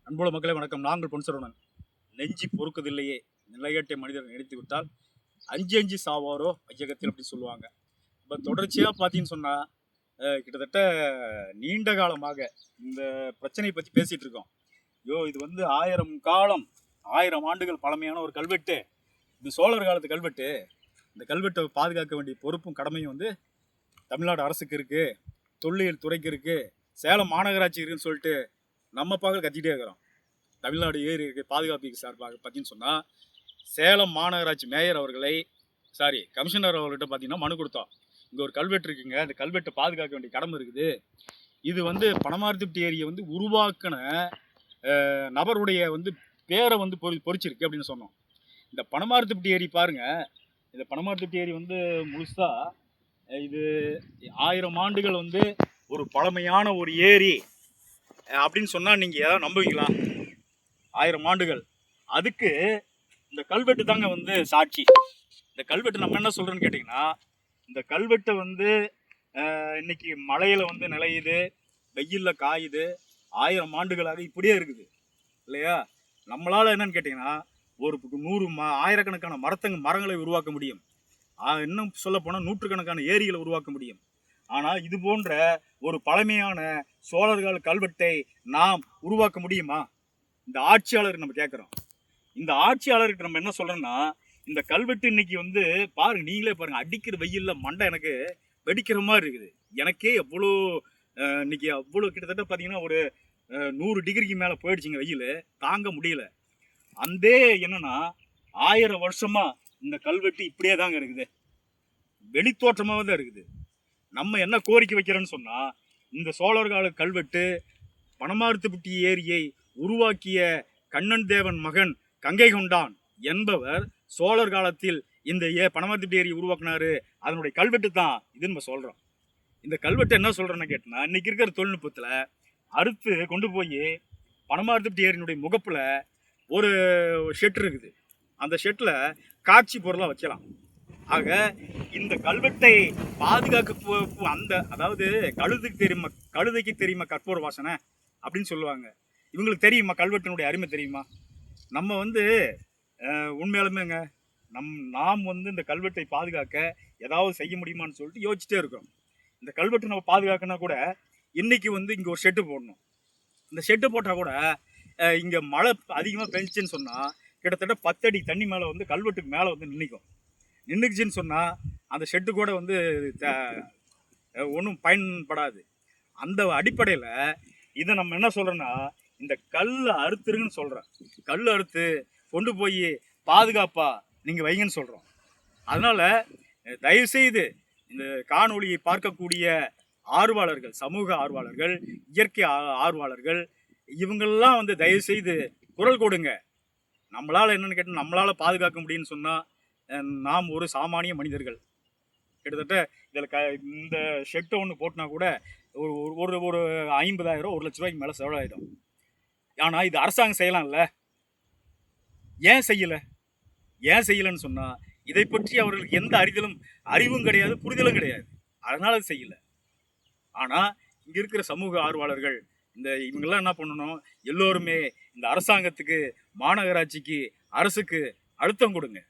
அன்புள்ள மக்களே வணக்கம். நாங்கள் பொன்சரவணன். நெஞ்சி பொறுக்கதில்லையே நிலையற்ற மனிதர் நினைத்து விட்டால் அஞ்சு அஞ்சு சாவாரோ வையகத்தில் அப்படி சொல்லுவாங்க. இப்போ தொடர்ச்சியாக பார்த்தீங்கன்னு சொன்னால் கிட்டத்தட்ட நீண்ட காலமாக இந்த பிரச்சனையை பற்றி பேசிகிட்டு இருக்கோம். இது வந்து 1000 ஆண்டுகள் பழமையான ஒரு கல்வெட்டு. இது சோழர் காலத்து கல்வெட்டு. இந்த கல்வெட்டை பாதுகாக்க வேண்டிய பொறுப்பும் கடமையும் வந்து தமிழ்நாடு அரசுக்கு இருக்குது, தொல்லியல் துறைக்கு இருக்குது, சேலம் மாநகராட்சி இருக்குன்னு சொல்லிட்டு நம்ம பார்க்க கத்திக்கிட்டே இருக்கிறோம். தமிழ்நாடு ஏரி பாதுகாப்புக்கு சார்பாக பார்த்தீங்கன்னு சொன்னால் சேலம் மாநகராட்சி மேயர் அவர்களை கமிஷனர் அவர்கிட்ட பார்த்தீங்கன்னா மனு கொடுத்தோம். இங்கே ஒரு கல்வெட்டு இருக்குங்க, அந்த கல்வெட்டை பாதுகாக்க வேண்டிய கடமை இருக்குது. இது வந்து பனமரத்துப்பட்டி ஏரியை வந்து உருவாக்கின நபருடைய வந்து பேரை வந்து பொறிச்சிருக்கு அப்படின்னு சொன்னோம். இந்த பனமரத்துப்பட்டி ஏரி பாருங்கள், இந்த பனமரத்துப்பட்டி ஏரி வந்து முழுசாக இது 1000 ஆண்டுகள் வந்து ஒரு பழமையான ஒரு ஏரி அப்படின்னு சொன்னால் நீங்கள் ஏதாவது நம்புவீங்களா? 1000 ஆண்டுகள். அதுக்கு இந்த கல்வெட்டு தாங்க வந்து சாட்சி. இந்த கல்வெட்டு நம்ம என்ன சொல்கிறோன்னு கேட்டிங்கன்னா, இந்த கல்வெட்டை வந்து இன்னைக்கு மழையில் வந்து நிலையுது, வெயிலில் காயுது, 1000 ஆண்டுகளாக இப்படியே இருக்குது இல்லையா? நம்மளால் என்னன்னு கேட்டிங்கன்னா ஒரு 100 ஆயிரக்கணக்கான மரங்களை உருவாக்க முடியும். இன்னும் சொல்ல போனால் நூற்றுக்கணக்கான ஏரிகளை உருவாக்க முடியும். ஆனால் இது போன்ற ஒரு பழமையான சோழர்கள் கல்வெட்டை நாம் உருவாக்க முடியுமா? இந்த ஆட்சியாளருக்கு நம்ம கேட்குறோம். இந்த ஆட்சியாளருக்கு நம்ம என்ன சொல்கிறோன்னா, இந்த கல்வெட்டு இன்னைக்கு வந்து பாருங்க, நீங்களே பாருங்கள், அடிக்கிற வெயிலில் மண்டை எனக்கு வெடிக்கிற மாதிரி இருக்குது. எனக்கே எவ்வளோ இன்னைக்கு அவ்வளோ கிட்டத்தட்ட பார்த்தீங்கன்னா ஒரு 100 டிகிரிக்கு மேலே போயிடுச்சுங்க, வெயில் தாங்க முடியல. அந்த என்னன்னா 1000 வருஷமாக இந்த கல்வெட்டு இப்படியே தாங்க இருக்குது, வெளித்தோற்றமாக தான் இருக்குது. நம்ம என்ன கோரிக்கை வைக்கிறோன்னு சொன்னால், இந்த சோழர் கால கல்வெட்டு பனமரத்துப்பட்டி ஏரியை உருவாக்கிய கண்ணன் தேவன் மகன் கங்கை கொண்டான் என்பவர் சோழர் காலத்தில் இந்த பனமரத்துப்பட்டி ஏரியை உருவாக்குனாரு, அதனுடைய கல்வெட்டு தான் இதுன்னு நம்ம சொல்கிறோம். இந்த கல்வெட்டு என்ன சொல்கிறேன்னு கேட்டோம்னா, இன்றைக்கி இருக்கிற தொழில்நுட்பத்தில் அறுத்து கொண்டு போய் பனமரத்துப்பட்டி ஏரியினுடைய முகப்பில் ஒரு ஷெட் இருக்குது, அந்த ஷெட்டில் காட்சி பொருளாக வைக்கலாம். ஆக இந்த கல்வெட்டை பாதுகாக்க அந்த அதாவது கழுதைக்கு தெரியுமா கற்பூர வாசனை அப்படின்னு சொல்லுவாங்க. இவங்களுக்கு தெரியுமா கல்வெட்டினுடைய அருமை தெரியுமா? நம்ம வந்து உண்மையாலுமேங்க நாம் வந்து இந்த கல்வெட்டை பாதுகாக்க ஏதாவது செய்ய முடியுமான்னு சொல்லிட்டு யோசிச்சுட்டே இருக்கோம். இந்த கல்வெட்டை நம்ம பாதுகாக்கனா கூட இன்னைக்கு வந்து இங்கே ஒரு ஷெட்டு போடணும். இந்த ஷெட்டு போட்டால் கூட இங்கே மழை அதிகமாக பெஞ்சிச்சுன்னு சொன்னால் கிட்டத்தட்ட 10 அடி தண்ணி மேலே வந்து கல்வெட்டுக்கு மேலே வந்து நின்றுக்குச்சின்னு சொன்னால் அந்த ஷெட்டு கூட வந்து ஒன்றும் பயன்படாது. அந்த அடிப்படையில் இதை நம்ம என்ன சொல்கிறோன்னா, இந்த கல் அறுத்துருங்கன்னு சொல்கிறேன். கல் அறுத்து கொண்டு போய் பாதுகாப்பாக நீங்கள் வைங்கன்னு சொல்கிறோம். அதனால் தயவுசெய்து இந்த காணொலியை பார்க்கக்கூடிய ஆர்வலர்கள், சமூக ஆர்வலர்கள், இயற்கை ஆர்வலர்கள், இவங்களெல்லாம் வந்து தயவுசெய்து குரல் கொடுங்க. நம்மளால் என்னென்னு கேட்டால், நம்மளால் பாதுகாக்க முடியும்னு சொன்னால் நாம் ஒரு சாமானிய மனிதர்கள். கிட்டத்தட்ட இதில் இந்த ஷெட்டை ஒன்று போட்டினா கூட ஒரு ஒரு 50,000 1 லட்ச ரூபாய்க்கு மேலே செலவாயிடும். ஆனால் இது அரசாங்கம் செய்யலாம்ல, ஏன் செய்யலைன்னு சொன்னால் இதை பற்றி அவர்களுக்கு எந்த அறிவும் கிடையாது, புரிதலும் கிடையாது, அதனால் அது செய்யலை. ஆனால் இங்கே இருக்கிற சமூக ஆர்வலர்கள் இவங்கெல்லாம் என்ன பண்ணணும், எல்லோருமே இந்த அரசாங்கத்துக்கு, மாநகராட்சிக்கு, அரசுக்கு அழுத்தம் கொடுங்க.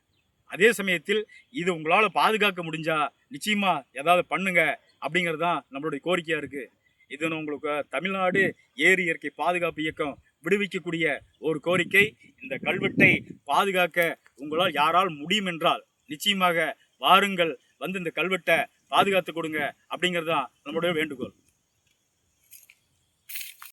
அதே சமயத்தில் இது உங்களால் பாதுகாக்க முடிஞ்சா நிச்சயமாக ஏதாவது பண்ணுங்க அப்படிங்கிறது தான் நம்மளுடைய கோரிக்கையாக இருக்குது. இது உங்களுக்கு தமிழ்நாடு ஏரி இயற்கை பாதுகாப்பு இயக்கம் விடுவிக்கக்கூடிய ஒரு கோரிக்கை. இந்த கல்வெட்டை பாதுகாக்க உங்களால் யாரால் முடியும் என்றால் நிச்சயமாக வாருங்கள், வந்து இந்த கல்வெட்டை பாதுகாத்து கொடுங்க அப்படிங்கிறது தான் நம்மளுடைய வேண்டுகோள்.